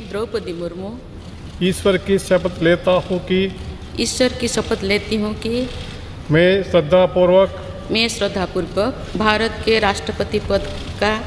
द्रौपदी मुर्मू ईश्वर की शपथ लेता हूँ कि ईश्वर की शपथ लेती हूँ कि मैं श्रद्धापूर्वक भारत के राष्ट्रपति पद का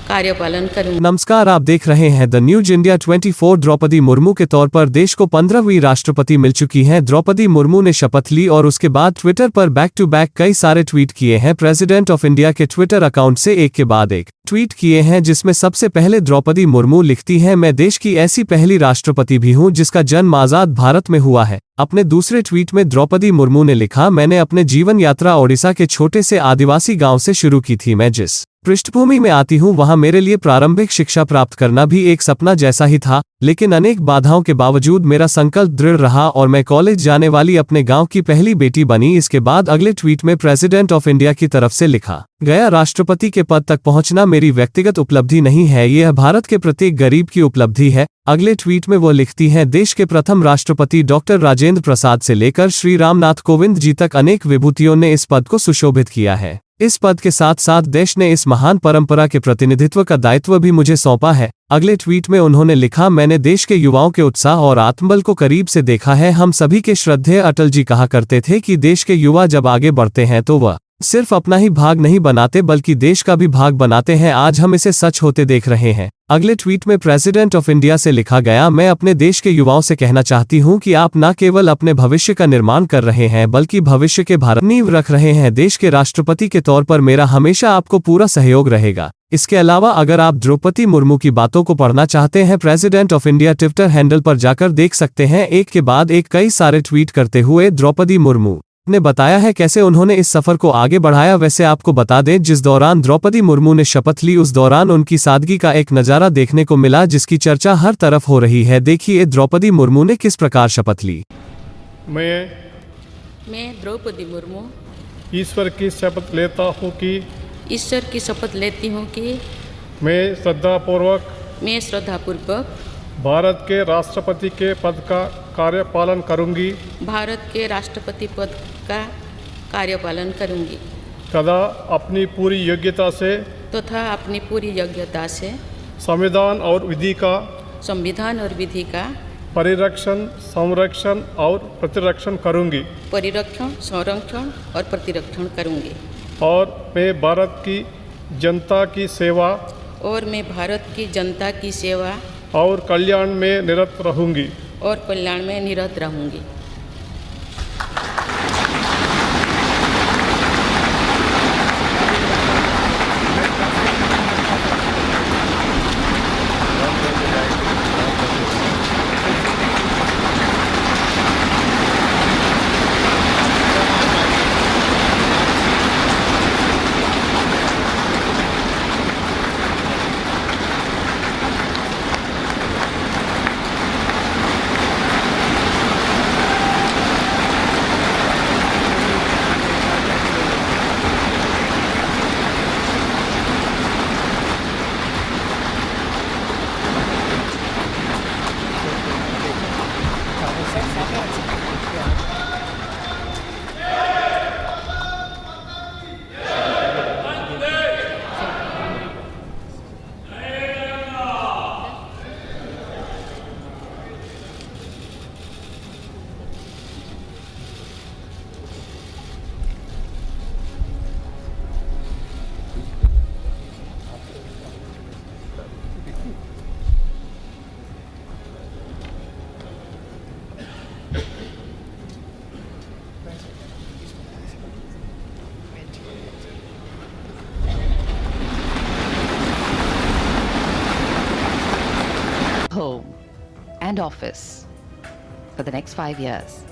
कार्यपालन करूँगी। नमस्कार, आप देख रहे हैं the news India 24। Draupadi Murmu के तौर पर देश को 15वीं राष्ट्रपति मिल चुकी हैं। द्रौपदी मुर्मू ने शपथ ली और उसके बाद ट्विटर पर बैक टू बैक कई सारे ट्वीट किए हैं। प्रेसिडेंट ऑफ इंडिया के ट्विटर अकाउंट से एक के बाद एक ट्वीट किए हैं, जिसमें सबसे पहले द्रौपदी मुर्मू लिखती हैं, मैं देश की ऐसी पहली राष्ट्रपति भी हूं जिसका जन्म आजाद भारत में हुआ है। अपने दूसरे ट्वीट में द्रौपदी मुर्मू ने लिखा, मैंने अपने जीवन यात्रा ओडिशा के छोटे से आदिवासी गांव से शुरू की थी। मैं जिस पृष्ठभूमि में आती हूं वहां मेरे लिए प्रारंभिक शिक्षा प्राप्त करना भी एक सपना जैसा ही था, लेकिन अनेक बाधाओं के बावजूद मेरा संकल्प दृढ़ रहा और मैं कॉलेज जाने वाली अपने गांव की पहली बेटी बनी। इसके बाद अगले ट्वीट में प्रेसिडेंट ऑफ इंडिया की तरफ से लिखा गया, राष्ट्रपति के पद तक पहुंचना मेरी व्यक्तिगत उपलब्धि नहीं है, यह भारत के प्रत्येक गरीब की उपलब्धि है। अगले ट्वीट में वो लिखती हैं, देश के प्रथम राष्ट्रपति डॉक्टर राजेंद्र प्रसाद से लेकर श्री रामनाथ कोविंद जी तक अनेक विभूतियों ने इस पद को सुशोभित किया है। इस पद के साथ साथ देश ने इस महान परंपरा के प्रतिनिधित्व का दायित्व भी मुझे सौंपा है। अगले ट्वीट में उन्होंने लिखा, मैंने देश के युवाओं के उत्साह और आत्मबल को करीब से देखा है। हम सभी के श्रद्धेय अटल जी कहा करते थे कि देश के युवा जब आगे बढ़ते हैं तो वह सिर्फ अपना ही भाग नहीं बनाते बल्कि देश का भी भाग बनाते हैं। आज हम इसे सच होते देख रहे हैं। अगले ट्वीट में प्रेसिडेंट ऑफ इंडिया से लिखा गया, मैं अपने देश के युवाओं से कहना चाहती हूं कि आप न केवल अपने भविष्य का निर्माण कर रहे हैं बल्कि भविष्य के भारत नींव रख रहे हैं। देश के राष्ट्रपति के तौर पर मेरा हमेशा आपको पूरा सहयोग रहेगा। इसके अलावा अगर आप द्रौपदी मुर्मू की बातों को पढ़ना चाहते हैं, president of India Twitter handle पर जाकर देख सकते हैं। एक के बाद एक कई सारे ट्वीट करते हुए द्रौपदी मुर्मू ने बताया है कैसे उन्होंने इस सफर को आगे बढ़ाया। वैसे आपको बता दें, जिस दौरान द्रौपदी मुर्मू ने शपथ ली उस दौरान उनकी सादगी का एक नजारा देखने को मिला, जिसकी चर्चा हर तरफ हो रही है। देखिए द्रौपदी मुर्मू ने किस प्रकार शपथ ली। मैं द्रौपदी मुर्मू ईश्वर की शपथ लेता हूँ कि ईश्वर की शपथ लेती हूँ कि मैं श्रद्धापूर्वक भारत के राष्ट्रपति के पद का कार्यपालन करूंगी। भारत के राष्ट्रपति पद का कार्यपालन करूंगी तथा अपनी पूरी योग्यता से संविधान और विधि का परिरक्षण, संरक्षण और प्रतिरक्षण करूंगी। और मैं भारत की जनता की सेवा और कल्याण में निरत रहूंगी। Home and office for the next 5 years.